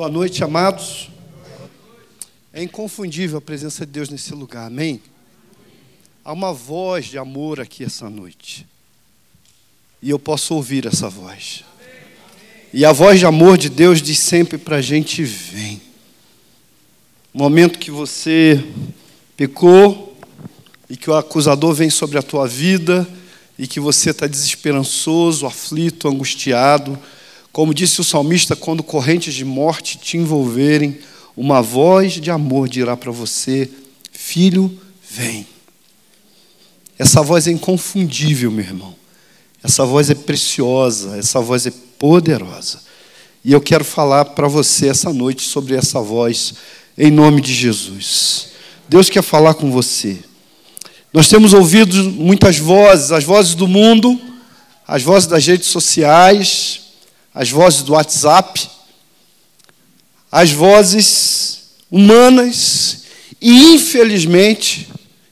Boa noite, amados. É inconfundível a presença de Deus nesse lugar, amém? Há uma voz de amor aqui essa noite. E eu posso ouvir essa voz. E a voz de amor de Deus diz sempre para a gente: vem. No momento que você pecou e que o acusador vem sobre a tua vida e que você está desesperançoso, aflito, angustiado, como disse o salmista, quando correntes de morte te envolverem, uma voz de amor dirá para você: filho, vem. Essa voz é inconfundível, meu irmão. Essa voz é preciosa, essa voz é poderosa. E eu quero falar para você essa noite sobre essa voz, em nome de Jesus. Deus quer falar com você. Nós temos ouvido muitas vozes, as vozes do mundo, as vozes das redes sociais, as vozes do WhatsApp, as vozes humanas, e infelizmente,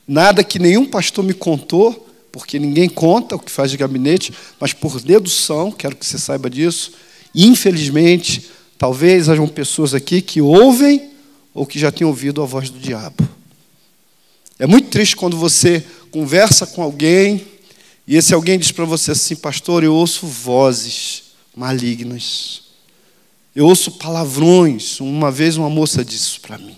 nada que nenhum pastor me contou, porque ninguém conta o que faz de gabinete, mas por dedução, quero que você saiba disso, infelizmente, talvez hajam pessoas aqui que ouvem ou que já tenham ouvido a voz do diabo. É muito triste quando você conversa com alguém e esse alguém diz para você assim: pastor, eu ouço vozes malignas, eu ouço palavrões. Uma vez uma moça disse isso para mim.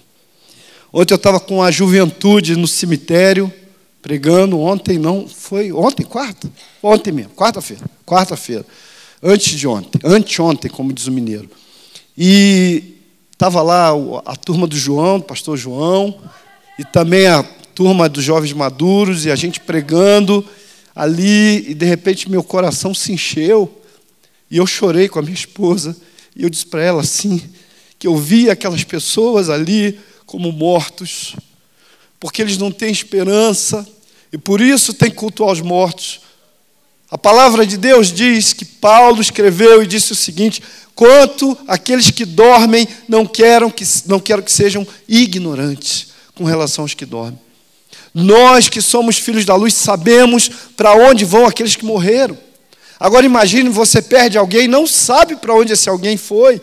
Ontem eu estava com a juventude no cemitério, pregando. Ontem não, foi ontem, quarta? Ontem mesmo, quarta-feira, antes de ontem, anteontem, como diz o mineiro. E estava lá a turma do João, do pastor João, e também a turma dos jovens maduros, e a gente pregando ali, e de repente meu coração se encheu, e eu chorei com a minha esposa, e eu disse para ela assim, que eu via aquelas pessoas ali como mortos, porque eles não têm esperança, e por isso tem culto aos mortos. A palavra de Deus diz que Paulo escreveu e disse o seguinte: quanto aqueles que dormem, não quero que sejam ignorantes com relação aos que dormem. Nós que somos filhos da luz sabemos para onde vão aqueles que morreram. Agora imagine, você perde alguém, não sabe para onde esse alguém foi.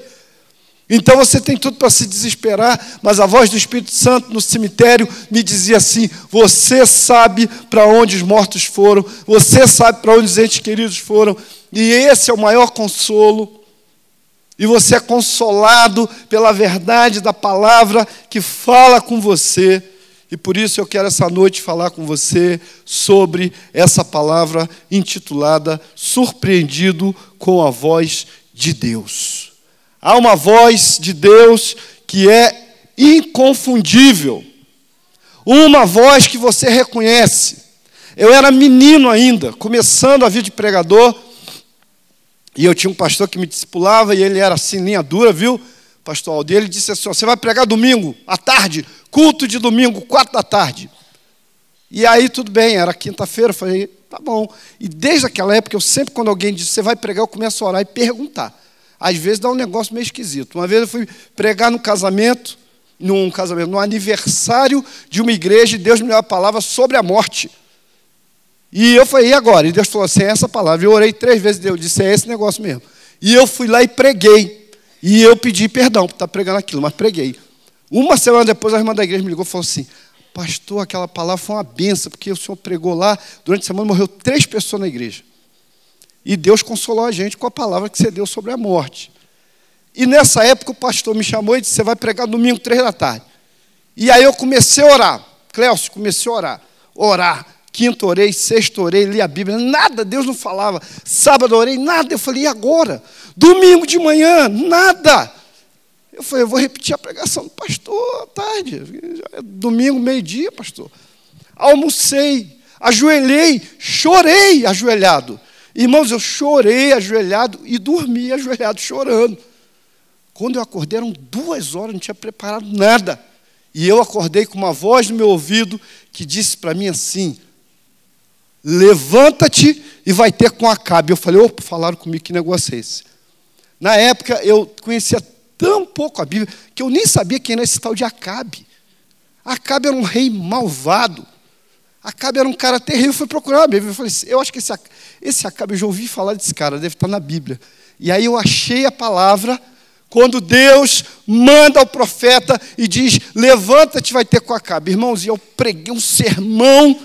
Então você tem tudo para se desesperar, mas a voz do Espírito Santo no cemitério me dizia assim: você sabe para onde os mortos foram, você sabe para onde os entes queridos foram, e esse é o maior consolo. E você é consolado pela verdade da palavra que fala com você. E por isso eu quero essa noite falar com você sobre essa palavra intitulada Surpreendido com a Voz de Deus. Há uma voz de Deus que é inconfundível. Uma voz que você reconhece. Eu era menino ainda, começando a vida de pregador, e eu tinha um pastor que me discipulava, e ele era assim, linha dura, viu? Pastor Aldir, ele disse assim: você vai pregar domingo, à tarde, culto de domingo, 4 da tarde. E aí tudo bem, era quinta-feira, eu falei, tá bom. E desde aquela época, eu sempre, quando alguém diz, você vai pregar, eu começo a orar e perguntar. Às vezes dá um negócio meio esquisito. Uma vez eu fui pregar num aniversário de uma igreja, e Deus me deu uma palavra sobre a morte. E eu falei, e agora? E Deus falou assim: é essa palavra. Eu orei 3 vezes, Deus disse, é esse negócio mesmo. E eu fui lá e preguei. E eu pedi perdão por estar pregando aquilo, mas preguei. Uma semana depois, a irmã da igreja me ligou e falou assim: pastor, aquela palavra foi uma benção, porque o senhor pregou lá, durante a semana morreu 3 pessoas na igreja. E Deus consolou a gente com a palavra que você deu sobre a morte. E nessa época o pastor me chamou e disse: você vai pregar domingo, 3 da tarde. E aí eu comecei a orar. Clécio, comecei a orar. Orar. Quinta orei, sexta orei, li a Bíblia, nada, Deus não falava. Sábado orei, nada. Eu falei, e agora? Domingo de manhã, nada. Eu falei, eu vou repetir a pregação do pastor à tarde. Domingo, meio-dia, pastor. Almocei, ajoelhei, chorei ajoelhado. Irmãos, eu chorei ajoelhado e dormi ajoelhado chorando. Quando eu acordei, eram 2 horas, não tinha preparado nada. E eu acordei com uma voz no meu ouvido que disse para mim assim: levanta-te e vai ter com Acabe. Eu falei, opa, falaram comigo, que negócio é esse? Na época, eu conhecia tão pouco a Bíblia, que eu nem sabia quem era esse tal de Acabe. Acabe era um rei malvado. Acabe era um cara terrível. Eu fui procurar a Bíblia. Eu falei, eu acho que esse Acabe, eu já ouvi falar desse cara, deve estar na Bíblia. E aí eu achei a palavra Quando Deus manda ao profeta e diz, levanta-te, vai ter com Acabe. Irmãos, e eu preguei um sermão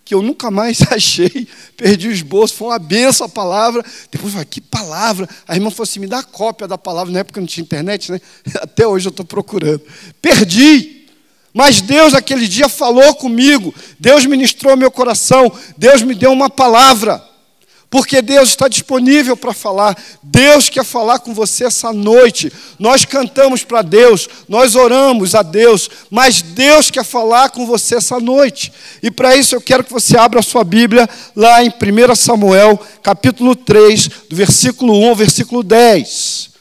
que eu nunca mais achei, perdi o esboço, foi uma benção a palavra. Depois eu falei, que palavra? A irmã falou assim, me dá a cópia da palavra, na época não tinha internet, né? Até hoje eu estou procurando. Perdi, mas Deus naquele dia falou comigo, Deus ministrou meu coração, Deus me deu uma palavra, porque Deus está disponível para falar. Deus quer falar com você essa noite. Nós cantamos para Deus, nós oramos a Deus, mas Deus quer falar com você essa noite. E para isso eu quero que você abra a sua Bíblia lá em 1 Samuel, capítulo 3, do versículo 1 ao versículo 10.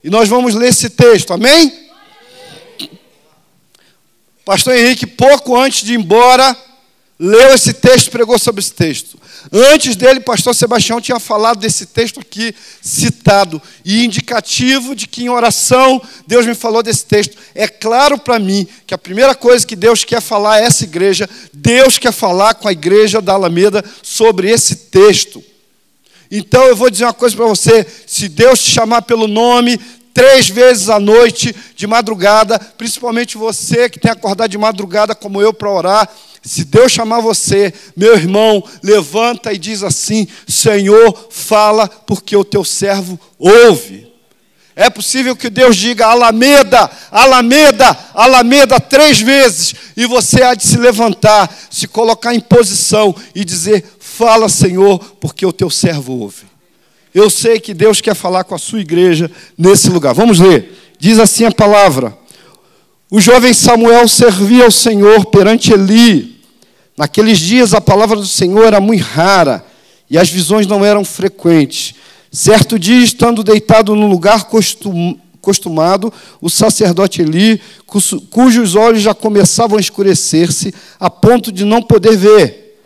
E nós vamos ler esse texto, amém? Pastor Henrique, pouco antes de ir embora, leu esse texto, pregou sobre esse texto. Antes dele, pastor Sebastião tinha falado desse texto aqui, citado, e indicativo de que em oração Deus me falou desse texto. É claro para mim que a primeira coisa que Deus quer falar a essa igreja, Deus quer falar com a igreja da Alameda sobre esse texto. Então eu vou dizer uma coisa para você, se Deus te chamar pelo nome 3 vezes à noite, de madrugada, principalmente você que tem acordado de madrugada como eu para orar, se Deus chamar você, meu irmão, levanta e diz assim, Senhor, fala, porque o teu servo ouve. É possível que Deus diga, Alameda, Alameda, Alameda 3 vezes, e você há de se levantar, se colocar em posição e dizer, fala, Senhor, porque o teu servo ouve. Eu sei que Deus quer falar com a sua igreja nesse lugar. Vamos ler. Diz assim a palavra. O jovem Samuel servia ao Senhor perante Eli. Naqueles dias a palavra do Senhor era muito rara e as visões não eram frequentes. Certo dia, estando deitado no lugar costumado, o sacerdote Eli, cujos olhos já começavam a escurecer-se, a ponto de não poder ver.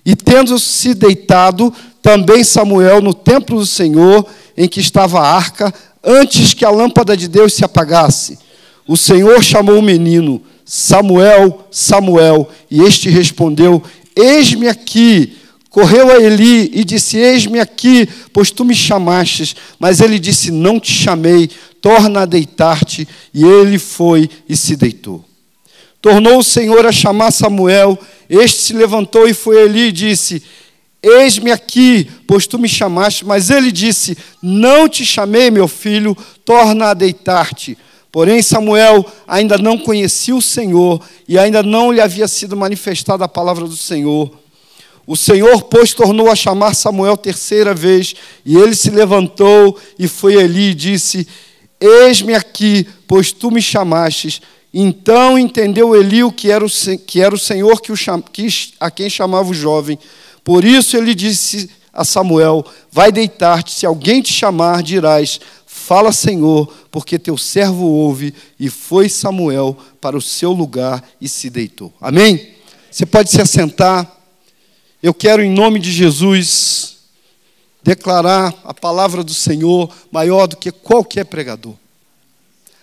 E tendo-se deitado, também Samuel no templo do Senhor, em que estava a arca, antes que a lâmpada de Deus se apagasse. O Senhor chamou o menino, Samuel, Samuel, e este respondeu, eis-me aqui. Correu a Eli e disse, eis-me aqui, pois tu me chamastes. Mas ele disse, não te chamei, torna a deitar-te. E ele foi e se deitou. Tornou o Senhor a chamar Samuel, este se levantou e foi a Eli e disse, eis-me aqui, pois tu me chamaste. Mas ele disse, não te chamei, meu filho, torna a deitar-te. Porém, Samuel ainda não conhecia o Senhor e ainda não lhe havia sido manifestada a palavra do Senhor. O Senhor, pois, tornou a chamar Samuel 3ª vez, e ele se levantou e foi a Eli e disse, eis-me aqui, pois tu me chamastes. Então entendeu Eli o que era o Senhor a quem chamava o jovem. Por isso ele disse a Samuel, vai deitar-te, se alguém te chamar, dirás, fala, Senhor, porque teu servo ouve. E foi Samuel para o seu lugar e se deitou. Amém? Você pode se assentar. Eu quero, em nome de Jesus, declarar a palavra do Senhor maior do que qualquer pregador.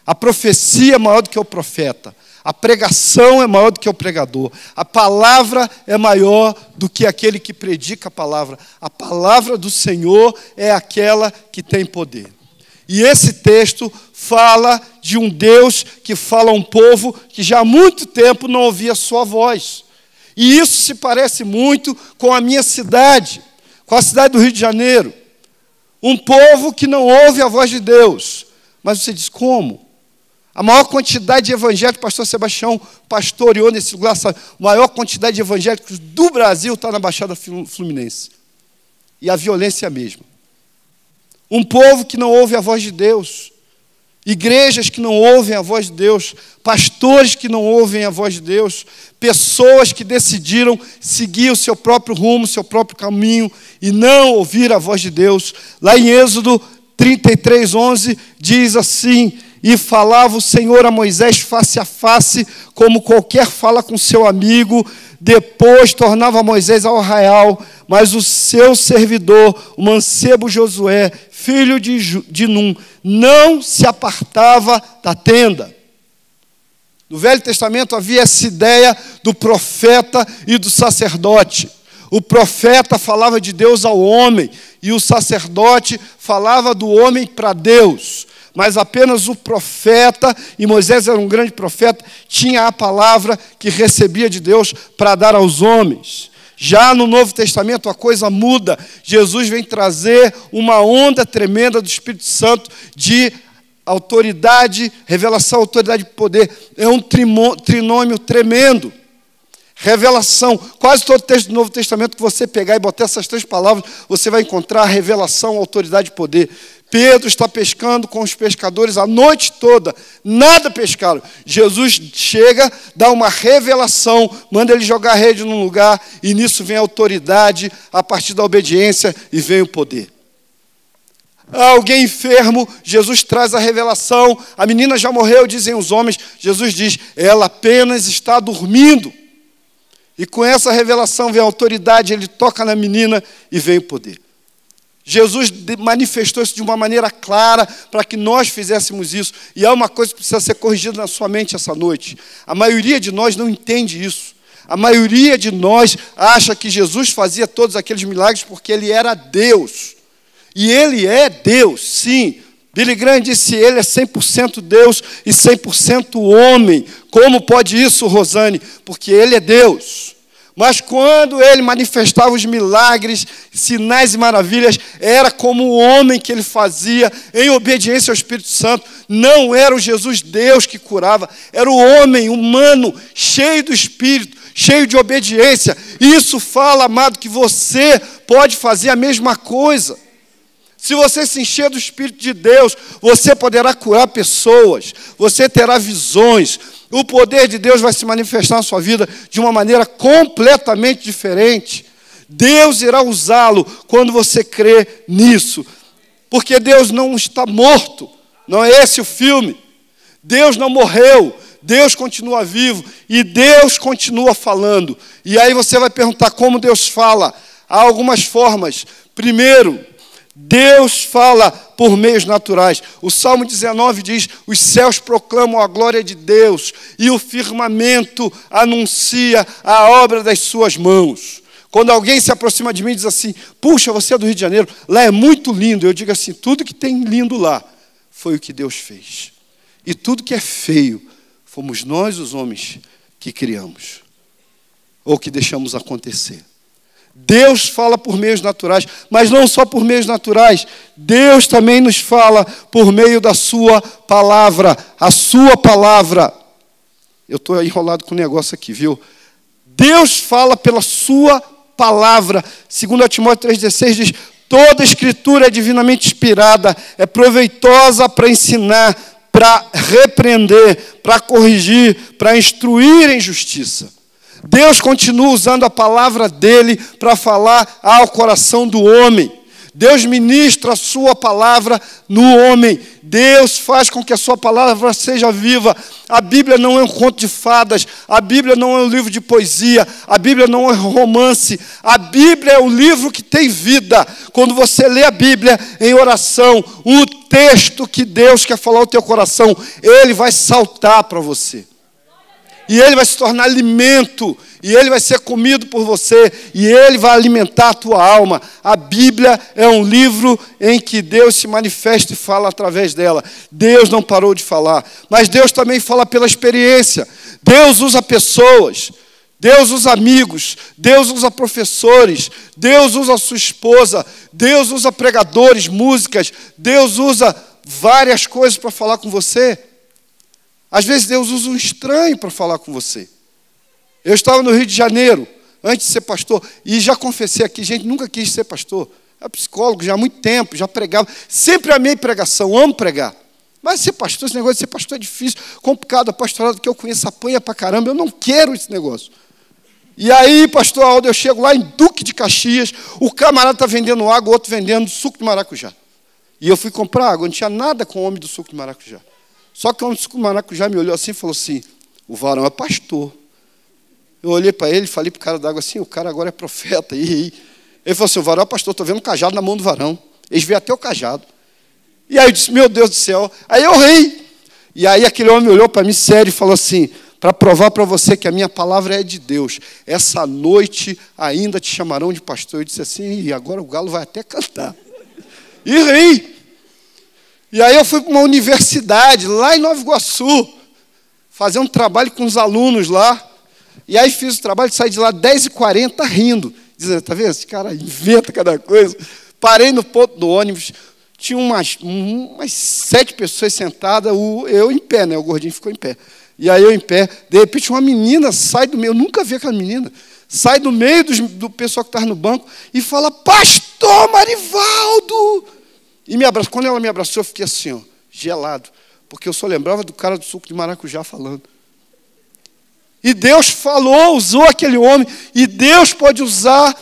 A profecia é maior do que o profeta. A pregação é maior do que o pregador. A palavra é maior do que aquele que predica a palavra. A palavra do Senhor é aquela que tem poder. E esse texto fala de um Deus que fala a um povo que já há muito tempo não ouvia a sua voz. E isso se parece muito com a minha cidade, com a cidade do Rio de Janeiro. Um povo que não ouve a voz de Deus. Mas você diz, como? A maior quantidade de evangélicos, pastor Sebastião pastoreou nesse lugar, a maior quantidade de evangélicos do Brasil está na Baixada Fluminense. E a violência é a mesma. Um povo que não ouve a voz de Deus. Igrejas que não ouvem a voz de Deus, pastores que não ouvem a voz de Deus, pessoas que decidiram seguir o seu próprio rumo, o seu próprio caminho e não ouvir a voz de Deus. Lá em Êxodo 33:11 diz assim, e falava o Senhor a Moisés face a face, como qualquer fala com seu amigo, depois tornava Moisés ao arraial, mas o seu servidor, o mancebo Josué, filho de Num, não se apartava da tenda. No Velho Testamento havia essa ideia do profeta e do sacerdote. O profeta falava de Deus ao homem e o sacerdote falava do homem para Deus. mas apenas o profeta, e Moisés era um grande profeta, tinha a palavra que recebia de Deus para dar aos homens. Já no Novo Testamento a coisa muda. Jesus vem trazer uma onda tremenda do Espírito Santo de autoridade, revelação, autoridade e poder. É um trinômio tremendo. Revelação. Quase todo texto do Novo Testamento que você pegar e botar essas três palavras, você vai encontrar revelação, autoridade e poder. Pedro está pescando com os pescadores a noite toda, nada pescaram. Jesus chega, dá uma revelação, manda ele jogar a rede num lugar, e nisso vem a autoridade, a partir da obediência, e vem o poder. Alguém enfermo, Jesus traz a revelação, a menina já morreu, dizem os homens, Jesus diz, ela apenas está dormindo. E com essa revelação vem a autoridade, ele toca na menina e vem o poder. Jesus manifestou isso de uma maneira clara para que nós fizéssemos isso. E há uma coisa que precisa ser corrigida na sua mente essa noite. A maioria de nós não entende isso. A maioria de nós acha que Jesus fazia todos aqueles milagres porque ele era Deus. E ele é Deus, sim. Billy Graham disse, ele é 100% Deus e 100% homem. Como pode isso, Rosane? Porque ele é Deus. Mas quando ele manifestava os milagres, sinais e maravilhas, era como o homem que ele fazia em obediência ao Espírito Santo. Não era o Jesus Deus que curava, era o homem humano, cheio do Espírito, cheio de obediência. Isso fala, amado, que você pode fazer a mesma coisa. Se você se encher do Espírito de Deus, você poderá curar pessoas, você terá visões. O poder de Deus vai se manifestar na sua vida de uma maneira completamente diferente. Deus irá usá-lo quando você crê nisso. Porque Deus não está morto. Não é esse o filme. Deus não morreu. Deus continua vivo. E Deus continua falando. E aí você vai perguntar como Deus fala. Há algumas formas. Primeiro, Deus fala por meios naturais. O Salmo 19 diz, os céus proclamam a glória de Deus e o firmamento anuncia a obra das suas mãos. Quando alguém se aproxima de mim e diz assim, puxa, você é do Rio de Janeiro, lá é muito lindo. Eu digo assim, tudo que tem lindo lá foi o que Deus fez. E tudo que é feio, fomos nós os homens que criamos. Ou que deixamos acontecer. Deus fala por meios naturais, mas não só por meios naturais. Deus também nos fala por meio da sua palavra. A sua palavra. Eu estou enrolado com um negócio aqui, viu? Deus fala pela sua palavra. 2 Timóteo 3,16 diz, toda escritura é divinamente inspirada, é proveitosa para ensinar, para repreender, para corrigir, para instruir em justiça. Deus continua usando a palavra dele para falar ao coração do homem. Deus ministra a sua palavra no homem. Deus faz com que a sua palavra seja viva. A Bíblia não é um conto de fadas. A Bíblia não é um livro de poesia. A Bíblia não é romance. A Bíblia é o livro que tem vida. Quando você lê a Bíblia em oração, o texto que Deus quer falar ao teu coração, ele vai saltar para você. E ele vai se tornar alimento, e ele vai ser comido por você, e ele vai alimentar a tua alma. A Bíblia é um livro em que Deus se manifesta e fala através dela. Deus não parou de falar, mas Deus também fala pela experiência. Deus usa pessoas, Deus usa amigos, Deus usa professores, Deus usa a sua esposa, Deus usa pregadores, músicas, Deus usa várias coisas para falar com você. Às vezes Deus usa um estranho para falar com você. Eu estava no Rio de Janeiro, antes de ser pastor, e já confessei aqui, gente, nunca quis ser pastor. Eu era psicólogo já há muito tempo, já pregava. Sempre amei pregação, amo pregar. Mas ser pastor, esse negócio de ser pastor é difícil, complicado. A pastorada que eu conheço apanha pra caramba, eu não quero esse negócio. E aí, pastor Aldo, eu chego lá em Duque de Caxias, o camarada está vendendo água, o outro vendendo suco de maracujá. E eu fui comprar água, não tinha nada com o homem do suco de maracujá. Só que o homem do suco de maracujá me olhou assim e falou assim, o varão é pastor. Eu olhei para ele e falei para o cara da água assim, o cara agora é profeta. Ele falou assim, o varão é pastor, estou vendo um cajado na mão do varão. Eles veem até o cajado. E aí eu disse, meu Deus do céu. Aí eu ri. E aí aquele homem olhou para mim sério e falou assim, para provar para você que a minha palavra é de Deus, essa noite ainda te chamarão de pastor. Eu disse assim, e agora o galo vai até cantar. E ri. E aí eu fui para uma universidade, lá em Nova Iguaçu, fazer um trabalho com os alunos lá. E aí fiz o trabalho, saí de lá 10h40 rindo. Dizendo, tá vendo? Esse cara inventa cada coisa. Parei no ponto do ônibus, tinha umas 7 pessoas sentadas, eu em pé, né? O gordinho ficou em pé. E aí eu em pé, de repente uma menina sai do meio, eu nunca vi aquela menina, sai do meio do pessoal que estava no banco e fala, pastor Marivaldo! E me abraçou. Quando ela me abraçou, eu fiquei assim, ó, gelado, porque eu só lembrava do cara do suco de maracujá falando. E Deus falou, usou aquele homem, e Deus pode usar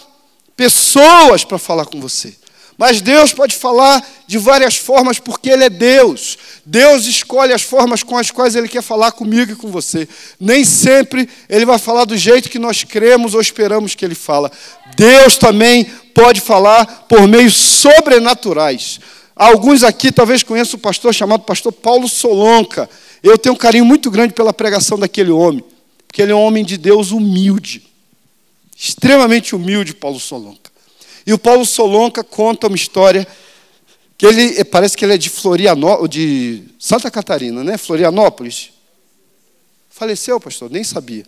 pessoas para falar com você. Mas Deus pode falar de várias formas, porque Ele é Deus. Deus escolhe as formas com as quais Ele quer falar comigo e com você. Nem sempre Ele vai falar do jeito que nós cremos ou esperamos que Ele fala. Deus também pode falar por meios sobrenaturais. Alguns aqui talvez conheçam um pastor chamado pastor Paulo Solonca. Eu tenho um carinho muito grande pela pregação daquele homem, porque ele é um homem de Deus humilde. Extremamente humilde, Paulo Solonca. E o Paulo Solonca conta uma história que parece que ele é de de Santa Catarina, né? Florianópolis. Faleceu, pastor, nem sabia.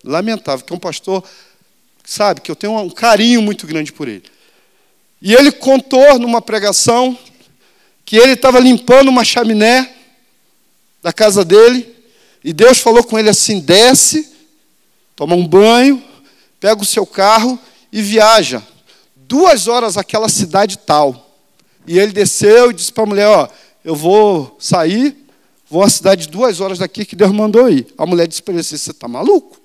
Lamentável, que é um pastor, sabe, que eu tenho um carinho muito grande por ele. E ele contou numa pregação que ele estava limpando uma chaminé da casa dele, e Deus falou com ele assim, desce, toma um banho, pega o seu carro e viaja 2 horas àquela cidade tal. E ele desceu e disse para a mulher, ó, eu vou sair, vou a uma cidade 2 horas daqui que Deus mandou ir. A mulher disse para ele assim, você está maluco?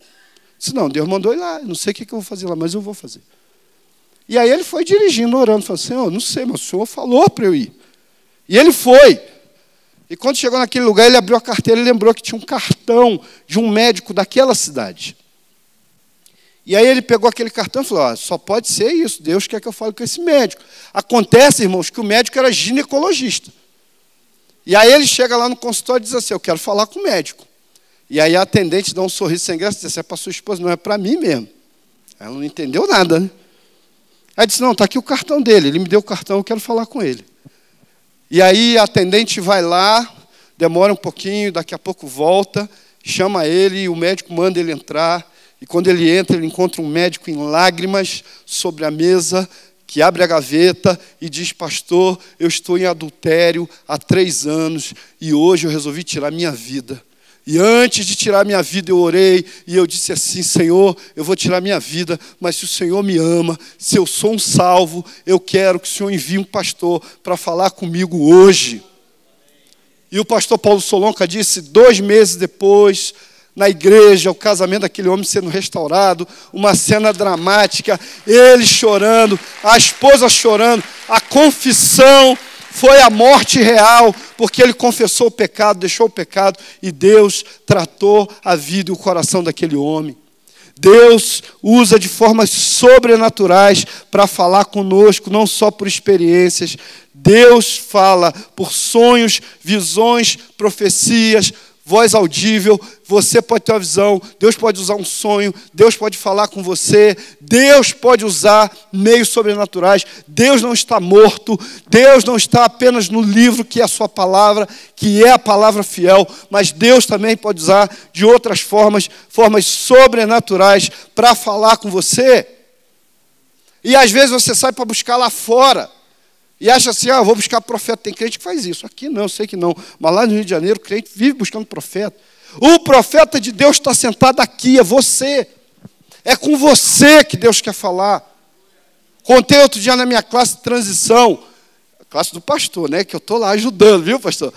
Disse, não, Deus mandou ir lá, não sei o que eu vou fazer lá, mas eu vou fazer. E aí ele foi dirigindo, orando, falando, Senhor, não sei, mas o Senhor falou para eu ir. E ele foi. E quando chegou naquele lugar, ele abriu a carteira e lembrou que tinha um cartão de um médico daquela cidade. E aí ele pegou aquele cartão e falou, só pode ser isso, Deus quer que eu fale com esse médico. Acontece, irmãos, que o médico era ginecologista. E aí ele chega lá no consultório e diz assim, eu quero falar com o médico. E aí a atendente dá um sorriso sem graça e diz assim, é para sua esposa, não é para mim mesmo. Ela não entendeu nada, né? Aí disse, não, está aqui o cartão dele, ele me deu o cartão, eu quero falar com ele. E aí a atendente vai lá, demora um pouquinho, daqui a pouco volta, chama ele, e o médico manda ele entrar. E quando ele entra, ele encontra um médico em lágrimas sobre a mesa, que abre a gaveta e diz, pastor, eu estou em adultério há 3 anos e hoje eu resolvi tirar minha vida. E antes de tirar minha vida, eu orei e eu disse assim, Senhor, eu vou tirar minha vida, mas se o Senhor me ama, se eu sou um salvo, eu quero que o Senhor envie um pastor para falar comigo hoje. E o pastor Paulo Solonca disse, 2 meses depois, na igreja, o casamento daquele homem sendo restaurado, uma cena dramática, ele chorando, a esposa chorando, a confissão foi a morte real, porque ele confessou o pecado, deixou o pecado, e Deus tratou a vida e o coração daquele homem. Deus usa de formas sobrenaturais para falar conosco, não só por experiências. Deus fala por sonhos, visões, profecias, voz audível. Você pode ter uma visão, Deus pode usar um sonho, Deus pode falar com você, Deus pode usar meios sobrenaturais. Deus não está morto, Deus não está apenas no livro que é a sua palavra, que é a palavra fiel, mas Deus também pode usar de outras formas sobrenaturais para falar com você. E às vezes você sai para buscar lá fora, e acha assim, vou buscar profeta. Tem crente que faz isso. Aqui não, eu sei que não. Mas lá no Rio de Janeiro, o crente vive buscando profeta. O profeta de Deus está sentado aqui, é você. É com você que Deus quer falar. Contei outro dia na minha classe de transição, a classe do pastor, né? Que eu estou lá ajudando, viu, pastor?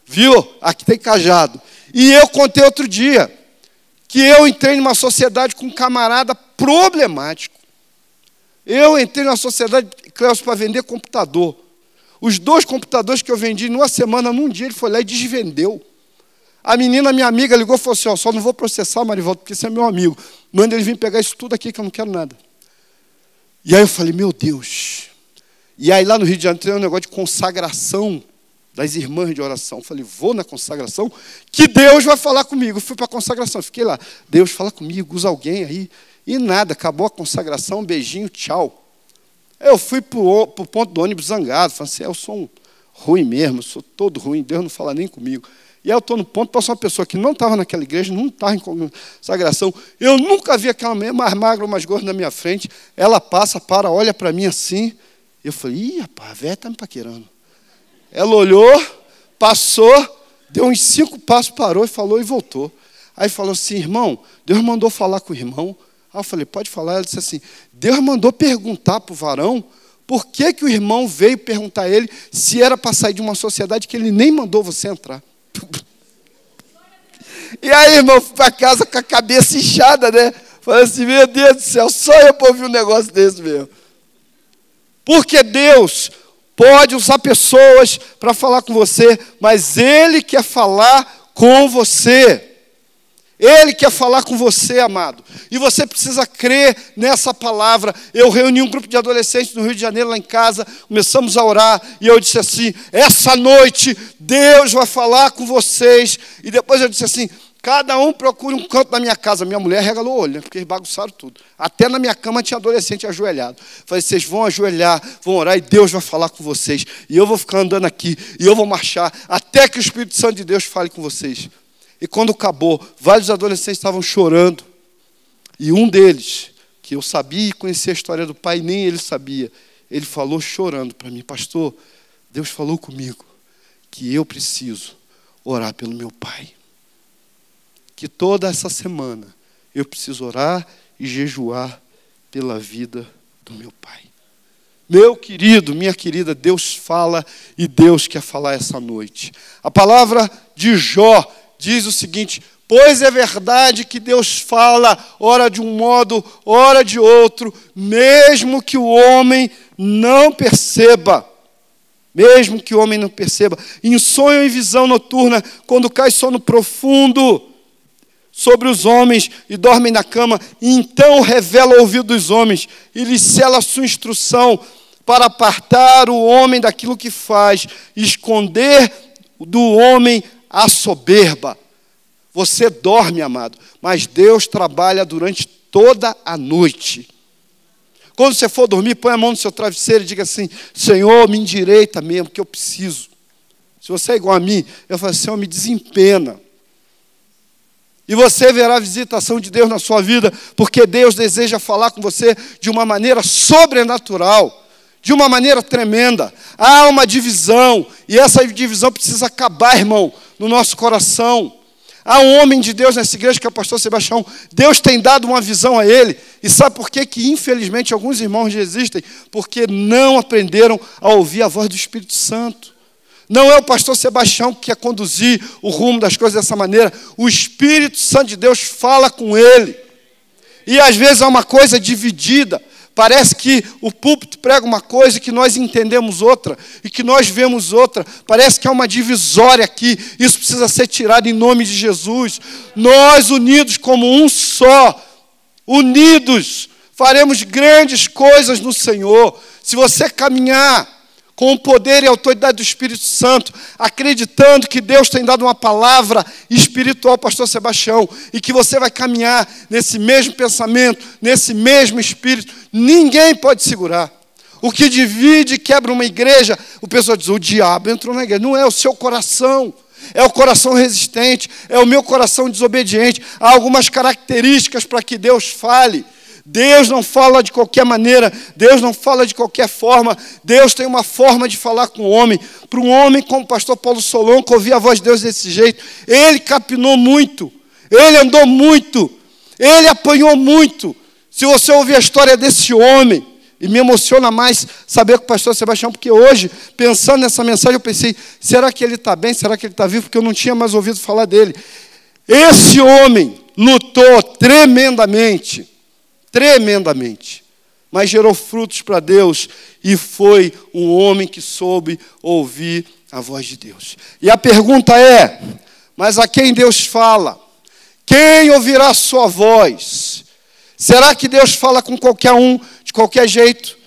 Viu? Aqui tem cajado. E eu contei outro dia que eu entrei numa sociedade com um camarada problemático. Eu entrei na sociedade, Cléus, para vender computador. Os 2 computadores que eu vendi numa semana, num dia, ele foi lá e desvendeu. A menina, minha amiga, ligou e falou assim, só não vou processar, Marivaldo, porque você é meu amigo. Manda ele vir pegar isso tudo aqui, que eu não quero nada. E aí eu falei, meu Deus. E aí lá no Rio de Janeiro tem um negócio de consagração das irmãs de oração. Eu falei, vou na consagração, que Deus vai falar comigo. Eu fui para a consagração, fiquei lá. Deus, fala comigo, usa alguém aí. E nada, acabou a consagração, um beijinho, tchau. Eu fui para o ponto do ônibus zangado, falei assim, eu sou ruim mesmo, eu sou todo ruim, Deus não fala nem comigo. E aí eu estou no ponto, passou uma pessoa que não estava naquela igreja, não estava em consagração, eu nunca vi aquela mulher mais magra, mais gorda na minha frente, ela passa, olha para mim assim, eu falei, ih, rapaz, a velha está me paquerando. Ela olhou, passou, deu uns 5 passos, parou e falou e voltou. Aí falou assim, irmão, Deus mandou falar com o irmão. Aí eu falei, pode falar. Ela disse assim, Deus mandou perguntar para o varão por que o irmão veio perguntar a ele se era para sair de uma sociedade que ele nem mandou você entrar. E aí, irmão, fui para casa com a cabeça inchada, né? Falei assim, meu Deus do céu, só eu para ouvir um negócio desse mesmo. Porque Deus pode usar pessoas para falar com você, mas Ele quer falar com você. Ele quer falar com você, amado. E você precisa crer nessa palavra. Eu reuni um grupo de adolescentes no Rio de Janeiro, lá em casa, começamos a orar, e eu disse assim, essa noite Deus vai falar com vocês. E depois eu disse assim, cada um procure um canto da minha casa. Minha mulher regalou o olho, né, porque eles bagunçaram tudo. Até na minha cama tinha adolescente ajoelhado. Falei, vocês vão ajoelhar, vão orar, e Deus vai falar com vocês. E eu vou ficar andando aqui, e eu vou marchar, até que o Espírito Santo de Deus fale com vocês. E quando acabou, vários adolescentes estavam chorando. E um deles, que eu sabia e conhecia a história do pai, nem ele sabia, ele falou chorando para mim, pastor, Deus falou comigo que eu preciso orar pelo meu pai. Que toda essa semana eu preciso orar e jejuar pela vida do meu pai. Meu querido, minha querida, Deus fala e Deus quer falar essa noite. A palavra de Jó diz o seguinte, pois é verdade que Deus fala, ora de um modo, ora de outro, mesmo que o homem não perceba. Mesmo que o homem não perceba. Em sonho e visão noturna, quando cai sono profundo sobre os homens e dormem na cama, então revela ao ouvido dos homens e lhes sela a sua instrução para apartar o homem daquilo que faz, esconder do homem a soberba. Você dorme, amado, mas Deus trabalha durante toda a noite. Quando você for dormir, põe a mão no seu travesseiro e diga assim, Senhor, me endireita mesmo, que eu preciso. Se você é igual a mim, eu falo, Senhor, me desempena. E você verá a visitação de Deus na sua vida, porque Deus deseja falar com você de uma maneira sobrenatural, de uma maneira tremenda. Há uma divisão, e essa divisão precisa acabar, irmão, no nosso coração. Há um homem de Deus nessa igreja, que é o pastor Sebastião. Deus tem dado uma visão a ele. E sabe por quê? Que infelizmente alguns irmãos resistem? Porque não aprenderam a ouvir a voz do Espírito Santo. Não é o pastor Sebastião que quer conduzir o rumo das coisas dessa maneira. O Espírito Santo de Deus fala com ele. E às vezes é uma coisa dividida. Parece que o púlpito prega uma coisa e que nós entendemos outra, e que nós vemos outra. Parece que há uma divisória aqui. Isso precisa ser tirado em nome de Jesus. Nós, unidos como um só, unidos, faremos grandes coisas no Senhor. Se você caminhar com o poder e a autoridade do Espírito Santo, acreditando que Deus tem dado uma palavra espiritual, pastor Sebastião, e que você vai caminhar nesse mesmo pensamento, nesse mesmo espírito, ninguém pode segurar. O que divide e quebra uma igreja, o pessoal diz, o diabo entrou na igreja. Não é o seu coração, é o coração resistente, é o meu coração desobediente. Há algumas características para que Deus fale. Deus não fala de qualquer maneira, Deus não fala de qualquer forma. Deus tem uma forma de falar com o homem. Para um homem como o pastor Paulo Solon, que ouvia a voz de Deus desse jeito, ele capinou muito, ele andou muito, ele apanhou muito. Se você ouvir a história desse homem, e me emociona mais saber que o pastor Sebastião, porque hoje, pensando nessa mensagem, eu pensei, será que ele está bem, será que ele está vivo? Porque eu não tinha mais ouvido falar dele. Esse homem lutou tremendamente, mas gerou frutos para Deus, e foi um homem que soube ouvir a voz de Deus. E a pergunta é, mas a quem Deus fala? Quem ouvirá a sua voz? Será que Deus fala com qualquer um, de qualquer jeito?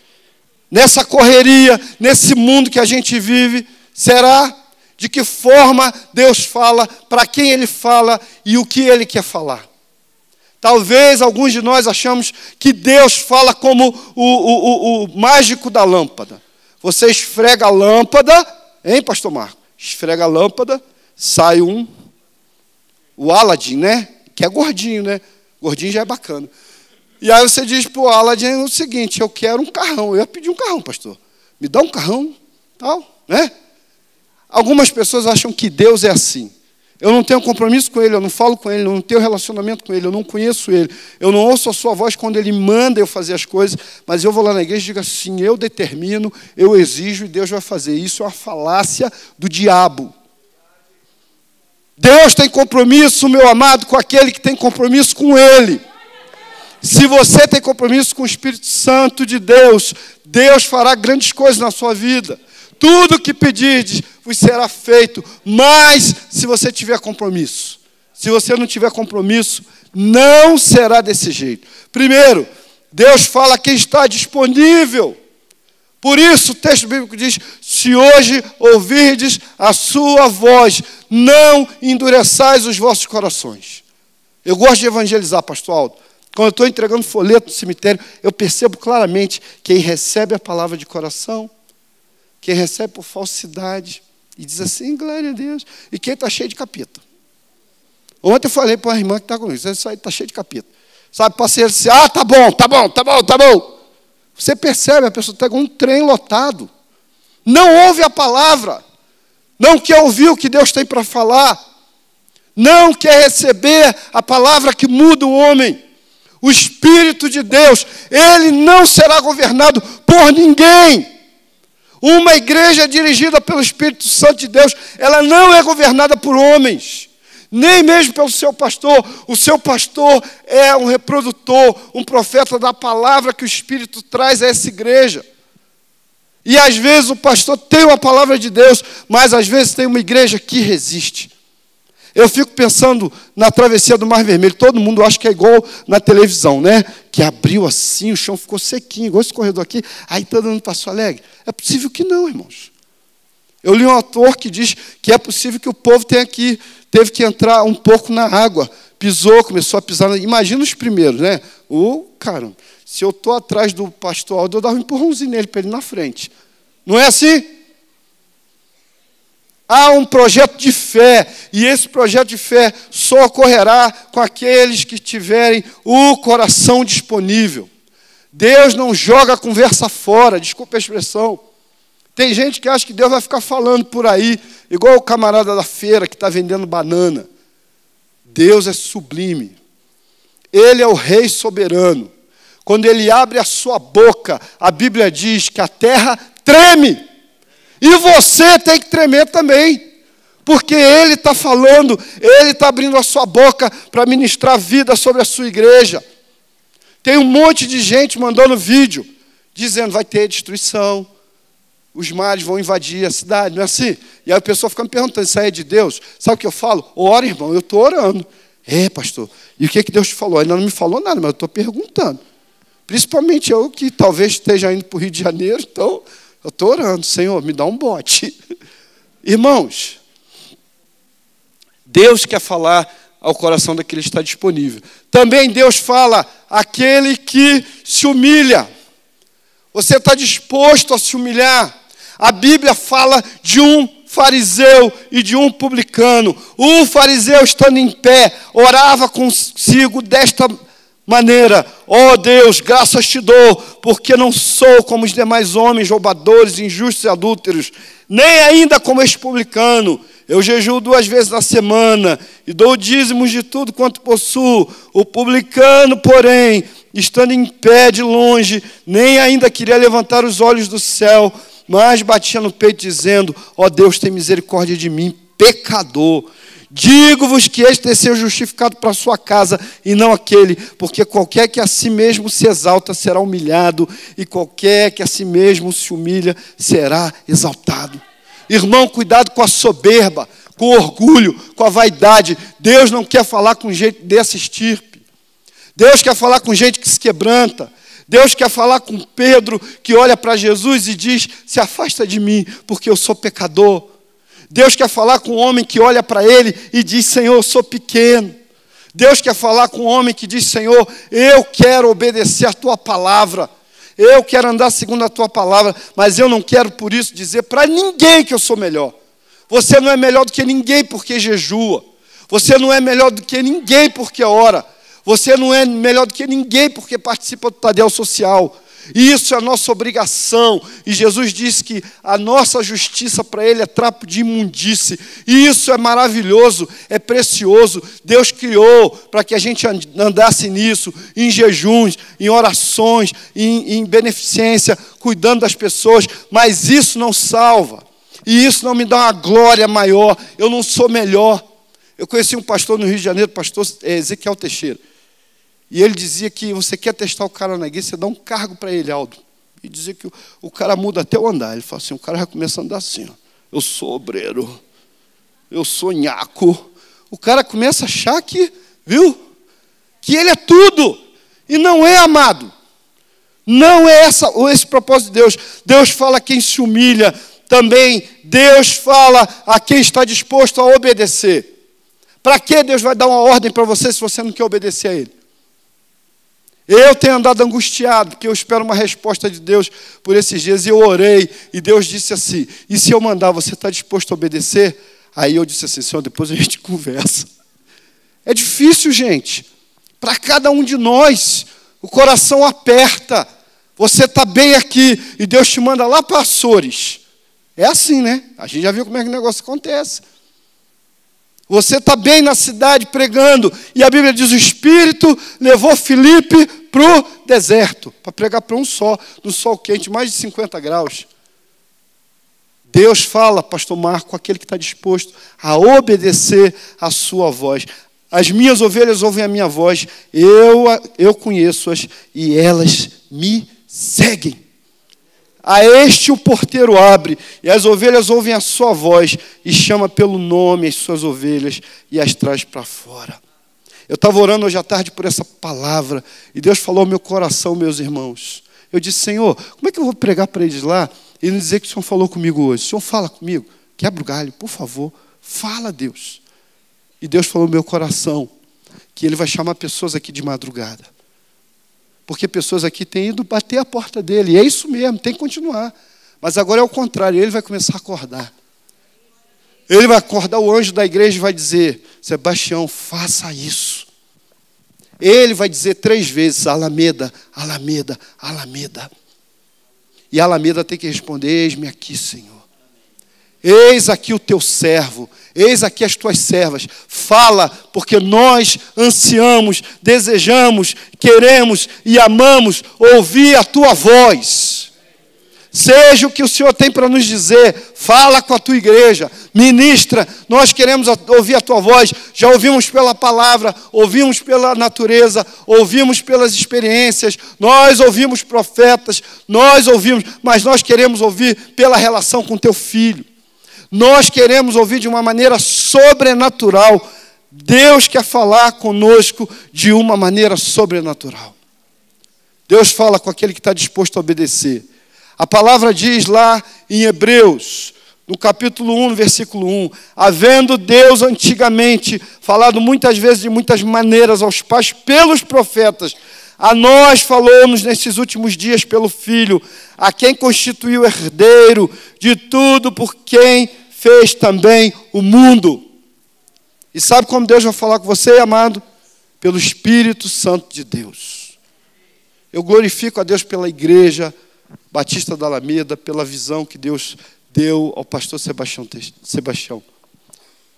Nessa correria, nesse mundo que a gente vive, será? De que forma Deus fala, para quem Ele fala e o que Ele quer falar? Talvez alguns de nós achamos que Deus fala como o mágico da lâmpada. Você esfrega a lâmpada Hein, pastor Marco? Esfrega a lâmpada, sai o Aladim, né? Que é gordinho, né? Gordinho já é bacana. E aí você diz para o Aladim o seguinte: eu quero um carrão. Eu ia pedir um carrão, pastor. Me dá um carrão, tal, né? Algumas pessoas acham que Deus é assim. Eu não tenho compromisso com Ele, eu não falo com Ele, eu não tenho relacionamento com Ele, eu não conheço Ele, eu não ouço a sua voz quando Ele manda eu fazer as coisas, mas eu vou lá na igreja e digo assim: eu determino, eu exijo e Deus vai fazer. Isso é uma falácia do diabo. Deus tem compromisso, meu amado, com aquele que tem compromisso com Ele. Se você tem compromisso com o Espírito Santo de Deus, Deus fará grandes coisas na sua vida. Tudo que pedirdes vos será feito, mas se você tiver compromisso. Se você não tiver compromisso, não será desse jeito. Primeiro, Deus fala quem está disponível. Por isso o texto bíblico diz: se hoje ouvirdes a sua voz, não endureçais os vossos corações. Eu gosto de evangelizar, pastor Aldo. Quando eu estou entregando folheto no cemitério, eu percebo claramente quem recebe a palavra de coração, quem recebe por falsidade e diz assim: glória a Deus, e quem está cheio de capeta. Ontem eu falei para a irmã que está comigo: isso aí está cheio de capeta. Sabe, passei assim: ah, tá bom. Você percebe, a pessoa está com um trem lotado, não ouve a palavra, não quer ouvir o que Deus tem para falar, não quer receber a palavra que muda o homem. O Espírito de Deus, ele não será governado por ninguém. Uma igreja dirigida pelo Espírito Santo de Deus, ela não é governada por homens, nem mesmo pelo seu pastor. O seu pastor é um reprodutor, um profeta da palavra que o Espírito traz a essa igreja. E às vezes o pastor tem uma palavra de Deus, mas às vezes tem uma igreja que resiste. Eu fico pensando na travessia do Mar Vermelho. Todo mundo acha que é igual na televisão, né? Que abriu assim, o chão ficou sequinho, igual esse corredor aqui, aí todo mundo passou alegre. É possível que não, irmãos. Eu li um autor que diz que é possível que o povo teve que entrar um pouco na água. Pisou, começou a pisar. Imagina os primeiros, né? Caramba, se eu estou atrás do pastor Aldo, eu dava um empurrãozinho nele para ele ir na frente. Não é assim? Há um projeto de fé, e esse projeto de fé só ocorrerá com aqueles que tiverem o coração disponível. Deus não joga a conversa fora, desculpa a expressão. Tem gente que acha que Deus vai ficar falando por aí, igual o camarada da feira que está vendendo banana. Deus é sublime. Ele é o Rei soberano. Quando Ele abre a sua boca, a Bíblia diz que a terra treme. E você tem que tremer também, porque Ele está falando, Ele está abrindo a sua boca para ministrar vida sobre a sua igreja. Tem um monte de gente mandando vídeo, dizendo: vai ter destruição, os mares vão invadir a cidade, não é assim? E aí a pessoa fica me perguntando: isso aí é de Deus? Sabe o que eu falo? Ora, irmão, eu estou orando. Pastor, e o que Deus te falou? Ainda não me falou nada, mas eu estou perguntando. Principalmente eu que talvez esteja indo para o Rio de Janeiro, então eu estou orando: Senhor, me dá um bote. Irmãos, Deus quer falar ao coração daquele que está disponível. Também Deus fala àquele que se humilha. Você está disposto a se humilhar? A Bíblia fala de um fariseu e de um publicano. O fariseu, estando em pé, orava consigo desta maneira: ó Deus, graças te dou, porque não sou como os demais homens, roubadores, injustos e adúlteros, nem ainda como este publicano. Eu jejuo 2 vezes na semana e dou dízimos de tudo quanto possuo. O publicano, porém, estando em pé de longe, nem ainda queria levantar os olhos do céu, mas batia no peito dizendo: ó Deus, tem misericórdia de mim, pecador. Digo-vos que este desceu justificado para a sua casa, e não aquele, porque qualquer que a si mesmo se exalta será humilhado, e qualquer que a si mesmo se humilha será exaltado. Irmão, cuidado com a soberba, com o orgulho, com a vaidade. Deus não quer falar com gente dessa estirpe. Deus quer falar com gente que se quebranta. Deus quer falar com Pedro, que olha para Jesus e diz: se afasta de mim, porque eu sou pecador. Deus quer falar com o homem que olha para ele e diz: Senhor, eu sou pequeno. Deus quer falar com o homem que diz: Senhor, eu quero obedecer a tua palavra. eu quero andar segundo a tua palavra, mas eu não quero por isso dizer para ninguém que eu sou melhor. Você não é melhor do que ninguém porque jejua. Você não é melhor do que ninguém porque ora. Você não é melhor do que ninguém porque participa do Tadel Social. E isso é a nossa obrigação. E Jesus disse que a nossa justiça para Ele é trapo de imundície. E isso é maravilhoso, é precioso. Deus criou para que a gente andasse nisso, em jejuns, em orações, em beneficência, cuidando das pessoas. Mas isso não salva. E isso não me dá uma glória maior. Eu não sou melhor. Eu conheci um pastor no Rio de Janeiro, pastor Ezequiel Teixeira. E ele dizia que você quer testar o cara na igreja, você dá um cargo para ele, Aldo. E dizia que o cara muda até o andar. Ele fala assim, o cara já começa a andar assim. Ó. Eu sou obreiro. Eu sou nhaco. O cara começa a achar que, viu? Que ele é tudo. E não é, amado. Não é esse propósito de Deus. Deus fala a quem se humilha. Também Deus fala a quem está disposto a obedecer. Para que Deus vai dar uma ordem para você se você não quer obedecer a Ele? Eu tenho andado angustiado, porque eu espero uma resposta de Deus por esses dias. E eu orei, e Deus disse assim, e se eu mandar, você está disposto a obedecer? Aí eu disse assim, Senhor, depois a gente conversa. É difícil, gente. Para cada um de nós, o coração aperta. Você está bem aqui, e Deus te manda lá para Açores. É assim, né? A gente já viu como é que o negócio acontece. Você está bem na cidade pregando, e a Bíblia diz, o Espírito levou Filipe para o deserto, para pregar para um só, no sol quente, mais de 50 graus. Deus fala, pastor Marco, aquele que está disposto a obedecer a sua voz. As minhas ovelhas ouvem a minha voz, eu conheço-as, e elas me seguem. A este o porteiro abre, e as ovelhas ouvem a sua voz, e chama pelo nome as suas ovelhas, e as traz para fora. Eu estava orando hoje à tarde por essa palavra, e Deus falou ao meu coração, meus irmãos. Eu disse, Senhor, como é que eu vou pregar para eles lá, e não dizer que o Senhor falou comigo hoje? O Senhor fala comigo? Quebra o galho, por favor, fala, Deus. E Deus falou ao meu coração, que Ele vai chamar pessoas aqui de madrugada. Porque pessoas aqui têm ido bater a porta dele. E é isso mesmo, tem que continuar. Mas agora é o contrário, ele vai começar a acordar. Ele vai acordar o anjo da igreja e vai dizer, Sebastião, faça isso. Ele vai dizer 3 vezes, Alameda, Alameda, Alameda. E Alameda tem que responder, eis-me aqui, Senhor. Eis aqui o teu servo, eis aqui as tuas servas. Fala, porque nós ansiamos, desejamos, queremos e amamos ouvir a tua voz. Seja o que o Senhor tem para nos dizer, fala com a tua igreja, ministra, nós queremos ouvir a tua voz. Já ouvimos pela palavra, ouvimos pela natureza, ouvimos pelas experiências, nós ouvimos profetas, nós ouvimos, mas nós queremos ouvir pela relação com teu filho. Nós queremos ouvir de uma maneira sobrenatural. Deus quer falar conosco de uma maneira sobrenatural. Deus fala com aquele que está disposto a obedecer. A palavra diz lá em Hebreus, no capítulo 1, versículo 1, havendo Deus antigamente falado muitas vezes de muitas maneiras aos pais pelos profetas, a nós falou-nos nesses últimos dias pelo Filho, a quem constituiu herdeiro de tudo, por quem fez também o mundo. E sabe como Deus vai falar com você, amado? Pelo Espírito Santo de Deus. Eu glorifico a Deus pela igreja Batista da Alameda, pela visão que Deus deu ao pastor Sebastião.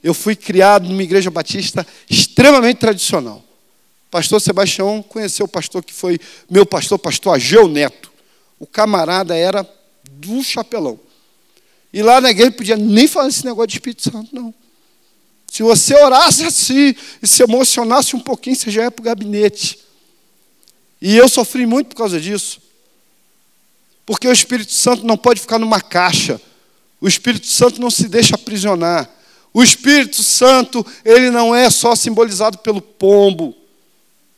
Eu fui criado numa igreja batista extremamente tradicional. Pastor Sebastião conheceu o pastor que foi meu pastor, pastor Ageu Neto. O camarada era do chapelão. E lá na igreja podia nem falar esse negócio de Espírito Santo, não. Se você orasse assim e se emocionasse um pouquinho, você já ia para o gabinete. E eu sofri muito por causa disso. Porque o Espírito Santo não pode ficar numa caixa. O Espírito Santo não se deixa aprisionar. O Espírito Santo, ele não é só simbolizado pelo pombo.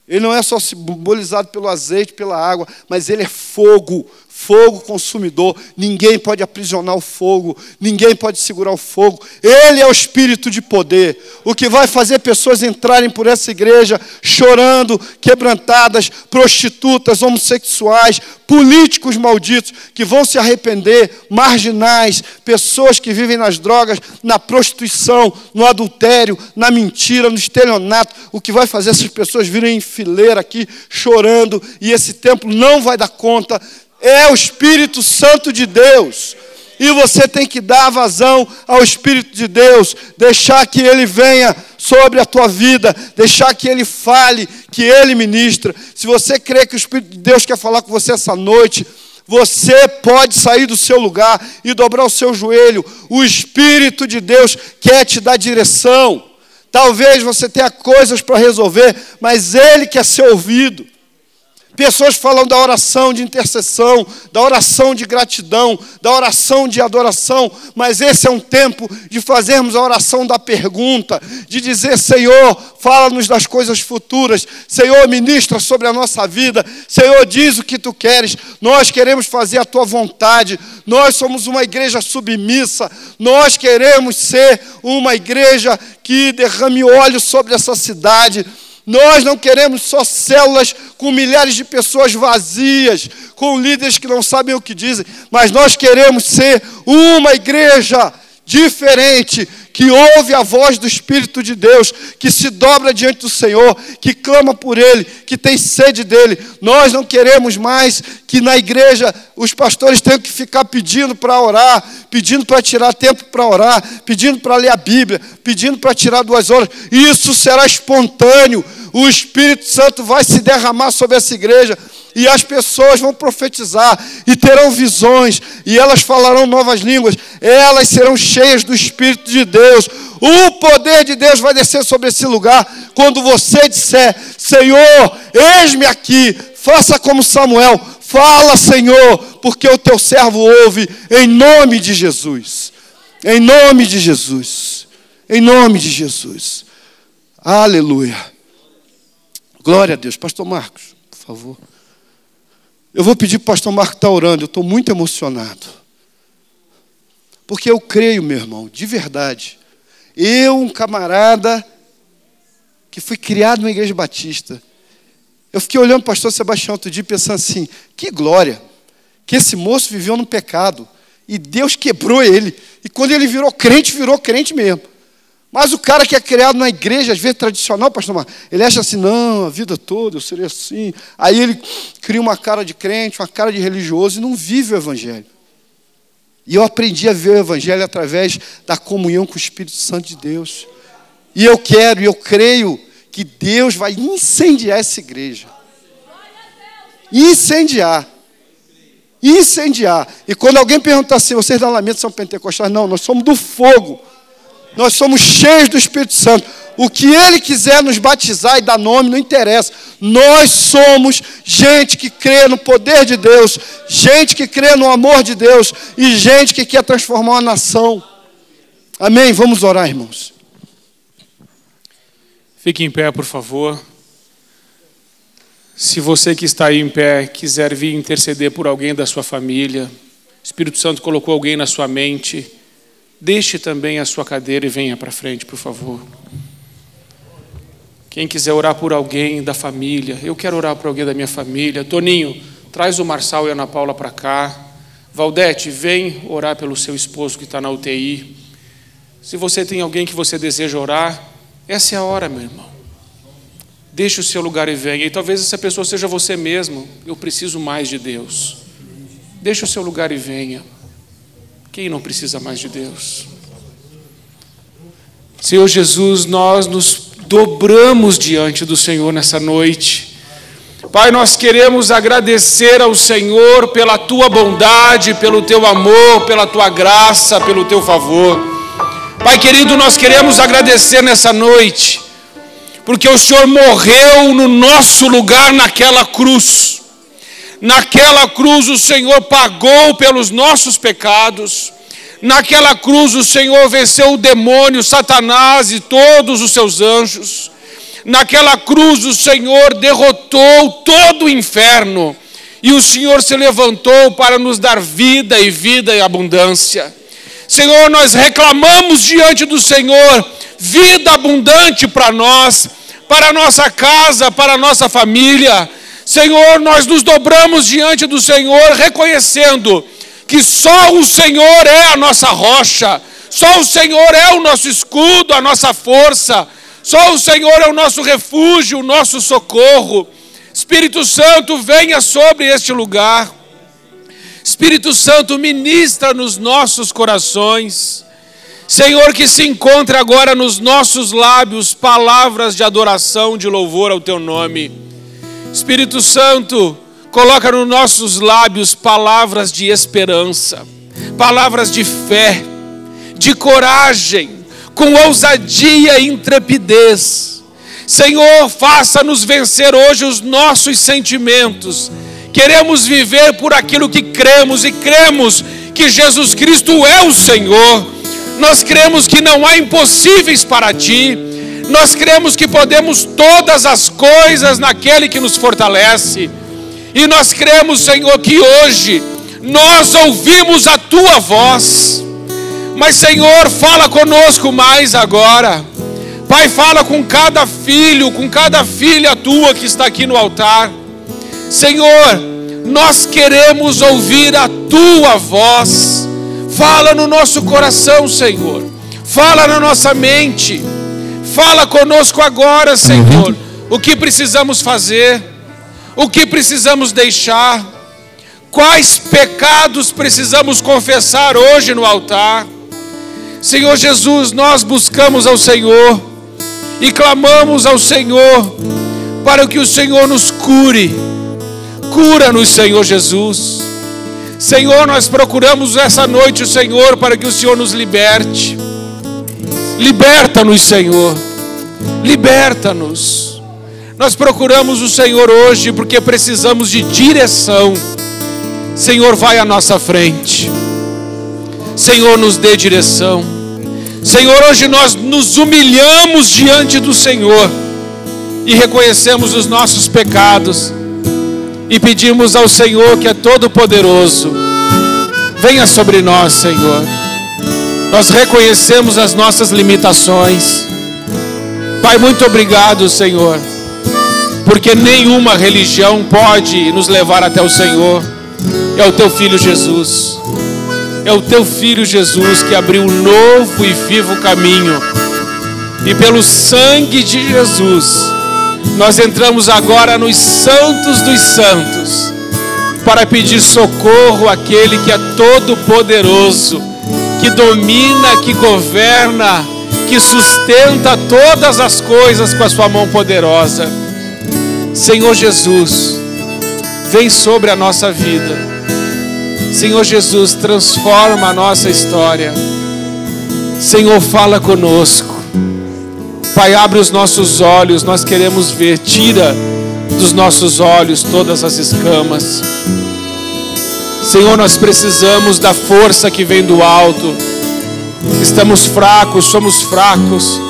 Ele não é só simbolizado pelo azeite, pela água, mas ele é fogo. fogo consumidor. Ninguém pode aprisionar o fogo, ninguém pode segurar o fogo. Ele é o Espírito de poder, o que vai fazer pessoas entrarem por essa igreja chorando, quebrantadas, prostitutas, homossexuais, políticos malditos, que vão se arrepender, marginais, pessoas que vivem nas drogas, na prostituição, no adultério, na mentira, no estelionato. O que vai fazer essas pessoas virem em fileira aqui, chorando, e esse templo não vai dar conta. É o Espírito Santo de Deus. E você tem que dar vazão ao Espírito de Deus, deixar que Ele venha sobre a tua vida, deixar que Ele fale, que Ele ministra. Se você crê que o Espírito de Deus quer falar com você essa noite, você pode sair do seu lugar e dobrar o seu joelho. O Espírito de Deus quer te dar direção. Talvez você tenha coisas para resolver, mas Ele quer ser ouvido. Pessoas falam da oração de intercessão, da oração de gratidão, da oração de adoração, mas esse é um tempo de fazermos a oração da pergunta, de dizer: Senhor, fala-nos das coisas futuras, Senhor, ministra sobre a nossa vida, Senhor, diz o que Tu queres, nós queremos fazer a Tua vontade, nós somos uma igreja submissa, nós queremos ser uma igreja que derrame óleo sobre essa cidade. Nós não queremos só células com milhares de pessoas vazias, com líderes que não sabem o que dizem, mas nós queremos ser uma igreja diferente, que ouve a voz do Espírito de Deus, que se dobra diante do Senhor, que clama por Ele, que tem sede dEle. Nós não queremos mais que na igreja os pastores tenham que ficar pedindo para orar, pedindo para tirar tempo para orar, pedindo para ler a Bíblia, pedindo para tirar 2 horas. Isso será espontâneo. O Espírito Santo vai se derramar sobre essa igreja, e as pessoas vão profetizar, e terão visões, e elas falarão novas línguas, elas serão cheias do Espírito de Deus. O poder de Deus vai descer sobre esse lugar, quando você disser: Senhor, eis-me aqui, faça como Samuel, fala, Senhor, porque o teu servo ouve, em nome de Jesus, em nome de Jesus, em nome de Jesus, aleluia, glória a Deus. Pastor Marcos, por favor. Eu vou pedir para o pastor Marcos estar orando, eu estou muito emocionado. Porque eu creio, meu irmão, de verdade. Eu, um camarada que fui criado numa igreja batista, eu fiquei olhando o pastor Sebastião outro dia pensando assim: que glória, que esse moço viveu no pecado, e Deus quebrou ele, e quando ele virou crente mesmo. Mas o cara que é criado na igreja, às vezes tradicional, pastor Marcos, ele acha assim: não, a vida toda eu seria assim. Aí ele cria uma cara de crente, uma cara de religioso, e não vive o evangelho. E eu aprendi a ver o evangelho através da comunhão com o Espírito Santo de Deus. E eu creio que Deus vai incendiar essa igreja. Incendiar. E quando alguém perguntar assim: vocês da Alameda são pentecostais? Não, nós somos do fogo. Nós somos cheios do Espírito Santo. O que Ele quiser nos batizar e dar nome, não interessa. Nós somos gente que crê no poder de Deus, gente que crê no amor de Deus e gente que quer transformar uma nação. Amém? Vamos orar, irmãos. Fique em pé, por favor. Se você que está aí em pé quiser vir interceder por alguém da sua família, o Espírito Santo colocou alguém na sua mente, deixe também a sua cadeira e venha para frente, por favor. Quem quiser orar por alguém da família, eu quero orar por alguém da minha família. Toninho, traz o Marçal e a Ana Paula para cá. Valdete, vem orar pelo seu esposo que está na UTI. Se você tem alguém que você deseja orar, essa é a hora, meu irmão. Deixe o seu lugar e venha. E talvez essa pessoa seja você mesmo. Eu preciso mais de Deus. Deixe o seu lugar e venha. Quem não precisa mais de Deus? Senhor Jesus, nós nos dobramos diante do Senhor nessa noite. Pai, nós queremos agradecer ao Senhor pela Tua bondade, pelo Teu amor, pela Tua graça, pelo Teu favor. Pai querido, nós queremos agradecer nessa noite, porque o Senhor morreu no nosso lugar naquela cruz. Naquela cruz o Senhor pagou pelos nossos pecados. Naquela cruz o Senhor venceu o demônio, Satanás e todos os seus anjos. Naquela cruz o Senhor derrotou todo o inferno. e o Senhor se levantou para nos dar vida e vida em abundância. Senhor, nós reclamamos diante do Senhor vida abundante para nós, para a nossa casa, para a nossa família. Senhor, nós nos dobramos diante do Senhor, reconhecendo que só o Senhor é a nossa rocha, só o Senhor é o nosso escudo, a nossa força, só o Senhor é o nosso refúgio, o nosso socorro. Espírito Santo, venha sobre este lugar. Espírito Santo, ministra nos nossos corações. Senhor, que se encontre agora nos nossos lábios palavras de adoração, de louvor ao teu nome. Espírito Santo, coloca nos nossos lábios palavras de esperança, palavras de fé, de coragem, com ousadia e intrepidez. Senhor, faça-nos vencer hoje os nossos sentimentos. Queremos viver por aquilo que cremos, e cremos que Jesus Cristo é o Senhor. Nós cremos que não há impossíveis para ti. Nós cremos que podemos todas as coisas naquele que nos fortalece. E nós cremos, Senhor, que hoje nós ouvimos a tua voz. Mas, Senhor, fala conosco mais agora. Pai, fala com cada filho, com cada filha tua que está aqui no altar. Senhor, nós queremos ouvir a tua voz. Fala no nosso coração, Senhor. Fala na nossa mente. Fala conosco agora, Senhor. O que precisamos fazer? O que precisamos deixar? Quais pecados precisamos confessar hoje no altar? Senhor Jesus, nós buscamos ao Senhor e clamamos ao Senhor para que o Senhor nos cure. Cura-nos, Senhor Jesus. Senhor, nós procuramos essa noite o Senhor para que o Senhor nos liberte. Liberta-nos, Senhor. Liberta-nos. Nós procuramos o Senhor hoje porque precisamos de direção. Senhor, vai à nossa frente. Senhor, nos dê direção. Senhor, hoje nós nos humilhamos diante do Senhor e reconhecemos os nossos pecados e pedimos ao Senhor, que é todo poderoso, venha sobre nós, Senhor. Nós reconhecemos as nossas limitações. Pai, muito obrigado, Senhor, porque nenhuma religião pode nos levar até o Senhor. É o teu Filho Jesus. É o teu Filho Jesus que abriu um novo e vivo caminho. E pelo sangue de Jesus, nós entramos agora nos santos dos santos, para pedir socorro àquele que é todo poderoso, que domina, que governa, que sustenta todas as coisas com a sua mão poderosa. Senhor Jesus, vem sobre a nossa vida. Senhor Jesus, transforma a nossa história. Senhor, fala conosco. Pai, abre os nossos olhos, nós queremos ver. Tira dos nossos olhos todas as escamas. Senhor, nós precisamos da força que vem do alto. Estamos fracos, somos fracos,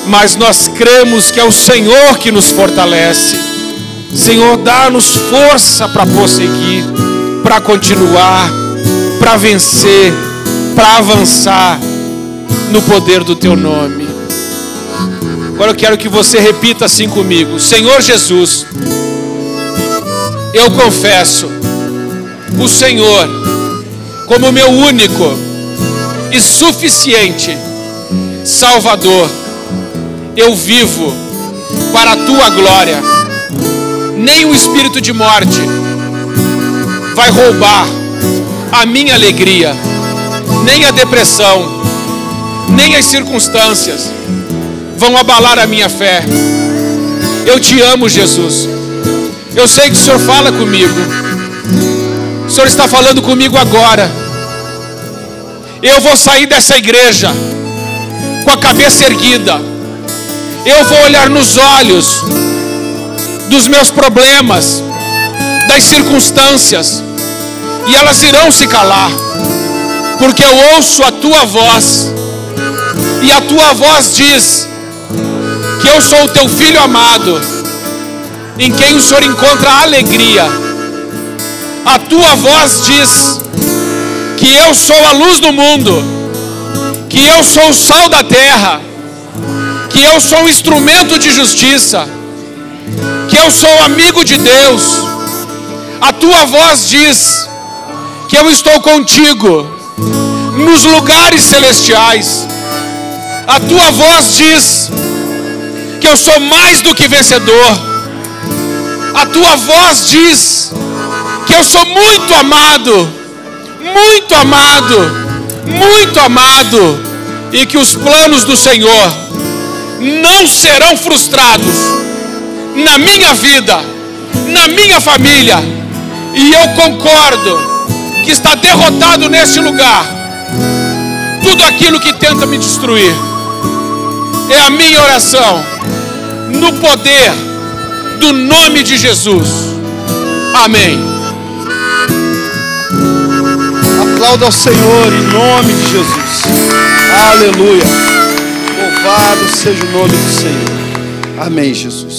mas nós cremos que é o Senhor que nos fortalece. Senhor, dá-nos força para prosseguir, para continuar, para vencer, para avançar no poder do teu nome. Agora eu quero que você repita assim comigo: Senhor Jesus, eu confesso o Senhor como meu único e suficiente Salvador. Eu vivo para a tua glória. Nem o espírito de morte vai roubar a minha alegria, nem a depressão, nem as circunstâncias vão abalar a minha fé. Eu te amo, Jesus. Eu sei que o Senhor fala comigo. O Senhor está falando comigo agora. Eu vou sair dessa igreja com a cabeça erguida. Eu vou olhar nos olhos dos meus problemas, das circunstâncias, e elas irão se calar, porque eu ouço a tua voz, e a tua voz diz que eu sou o teu filho amado, em quem o Senhor encontra alegria. A tua voz diz que eu sou a luz do mundo, que eu sou o sal da terra, que eu sou um instrumento de justiça, que eu sou amigo de Deus. A tua voz diz que eu estou contigo nos lugares celestiais. A tua voz diz que eu sou mais do que vencedor. A tua voz diz que eu sou muito amado, muito amado, muito amado, e que os planos do Senhor não serão frustrados na minha vida, na minha família. E eu concordo que está derrotado neste lugar tudo aquilo que tenta me destruir. É a minha oração, no poder do nome de Jesus. Amém. Aplauda ao Senhor em nome de Jesus. Aleluia. Louvado seja o nome do Senhor. Amém, Jesus.